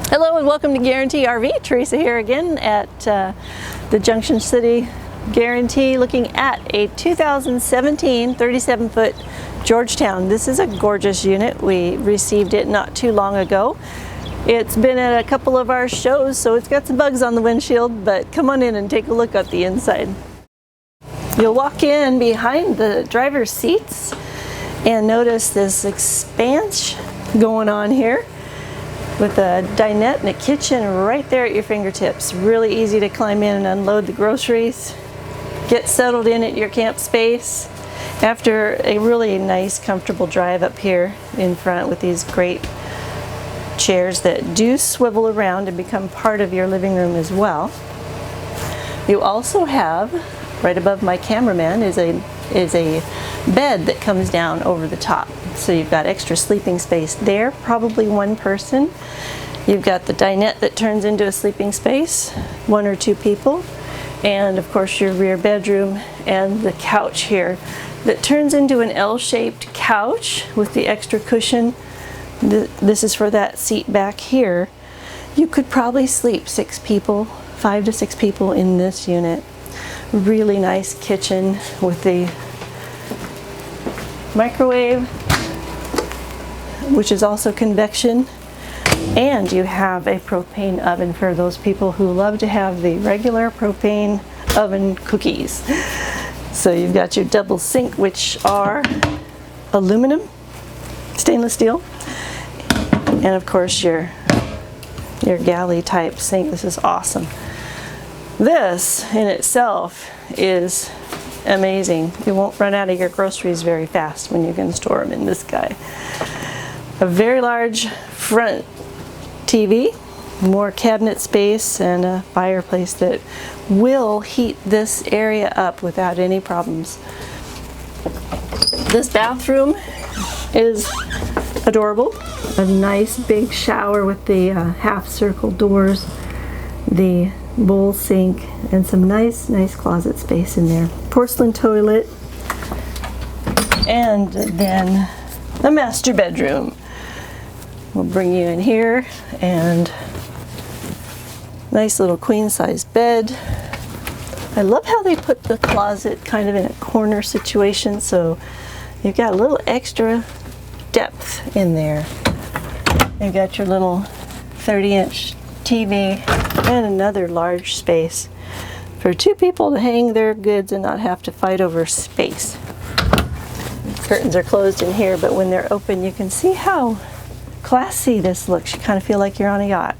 Hello and welcome to Guaranty RV. Teresa here again at the Junction City Guaranty, looking at a 2017 37-foot Georgetown. This is a gorgeous unit. We received it not too long ago. It's been at a couple of our shows, so it's got some bugs on the windshield, but come on in and take a look at the inside. You'll walk in behind the driver's seats and notice this expanse going on here, with a dinette and a kitchen right there at your fingertips. Really easy to climb in and unload the groceries, get settled in at your camp space after a really nice comfortable drive up here in front with these great chairs that do swivel around and become part of your living room as well. You also have, right above my cameraman, is a bed that comes down over the top. So you've got extra sleeping space there, probably one person. You've got the dinette that turns into a sleeping space, one or two people. And of course your rear bedroom and the couch here that turns into an L-shaped couch with the extra cushion. This is for that seat back here. You could probably sleep 6 people, 5 to 6 people in this unit. Really nice kitchen with the microwave, which is also convection, and you have a propane oven for those people who love to have the regular propane oven cookies. So you've got your double sink, which are aluminum, stainless steel, and of course your galley type sink. This is awesome. This in itself is amazing. You won't run out of your groceries very fast when you can store them in this guy. A very large front TV, more cabinet space, and a fireplace that will heat this area up without any problems. This bathroom is adorable. A nice big shower with the half circle doors, the bowl sink, and some nice closet space in there. Porcelain toilet, and then a master bedroom. We'll bring you in here, and nice little queen size bed. I love how they put the closet kind of in a corner situation, so you've got a little extra depth in there. You've got your little 30-inch TV and another large space for 2 people to hang their goods and not have to fight over space. Curtains are closed in here, but when they're open you can see how classy this looks. You kind of feel like you're on a yacht.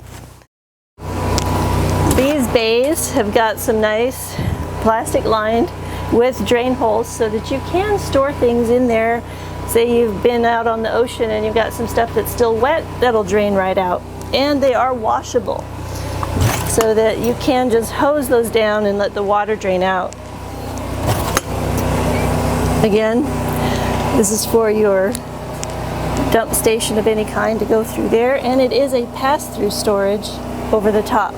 These bays have got some nice plastic lined with drain holes so that you can store things in there. Say you've been out on the ocean and you've got some stuff that's still wet, that'll drain right out. And they are washable, so that you can just hose those down and let the water drain out. Again, this is for your dump station of any kind to go through there, and it is a pass-through storage over the top.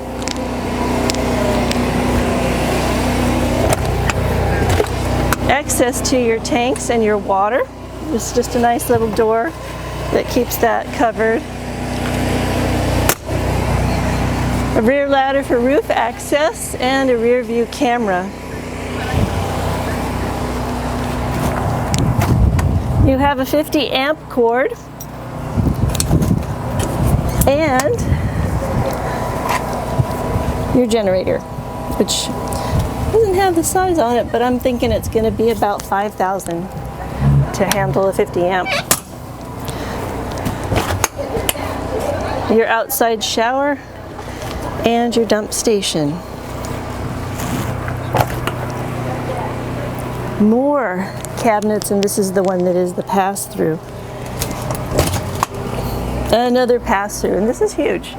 Access to your tanks and your water. It's just a nice little door that keeps that covered. A rear ladder for roof access and a rear view camera. You have a 50 amp cord and your generator, which doesn't have the size on it, but I'm thinking it's going to be about 5,000 to handle a 50 amp. Your outside shower and your dump station. More cabinets, and this is the one that is the pass-through. Another pass-through, and this is huge.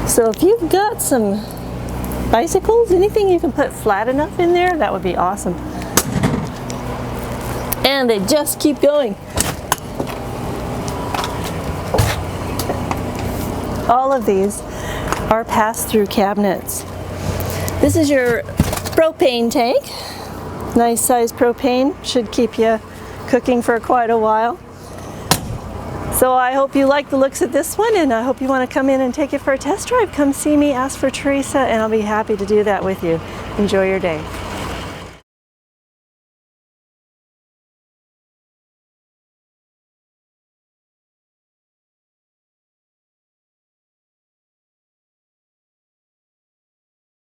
So if you've got some bicycles, anything you can put flat enough in there, that would be awesome. And they just keep going. All of these are pass-through cabinets. This is your propane tank. Nice size propane, should keep you cooking for quite a while. So I hope you like the looks of this one, and I hope you want to come in and take it for a test drive. Come see me, ask for Teresa, and I'll be happy to do that with you. Enjoy your day.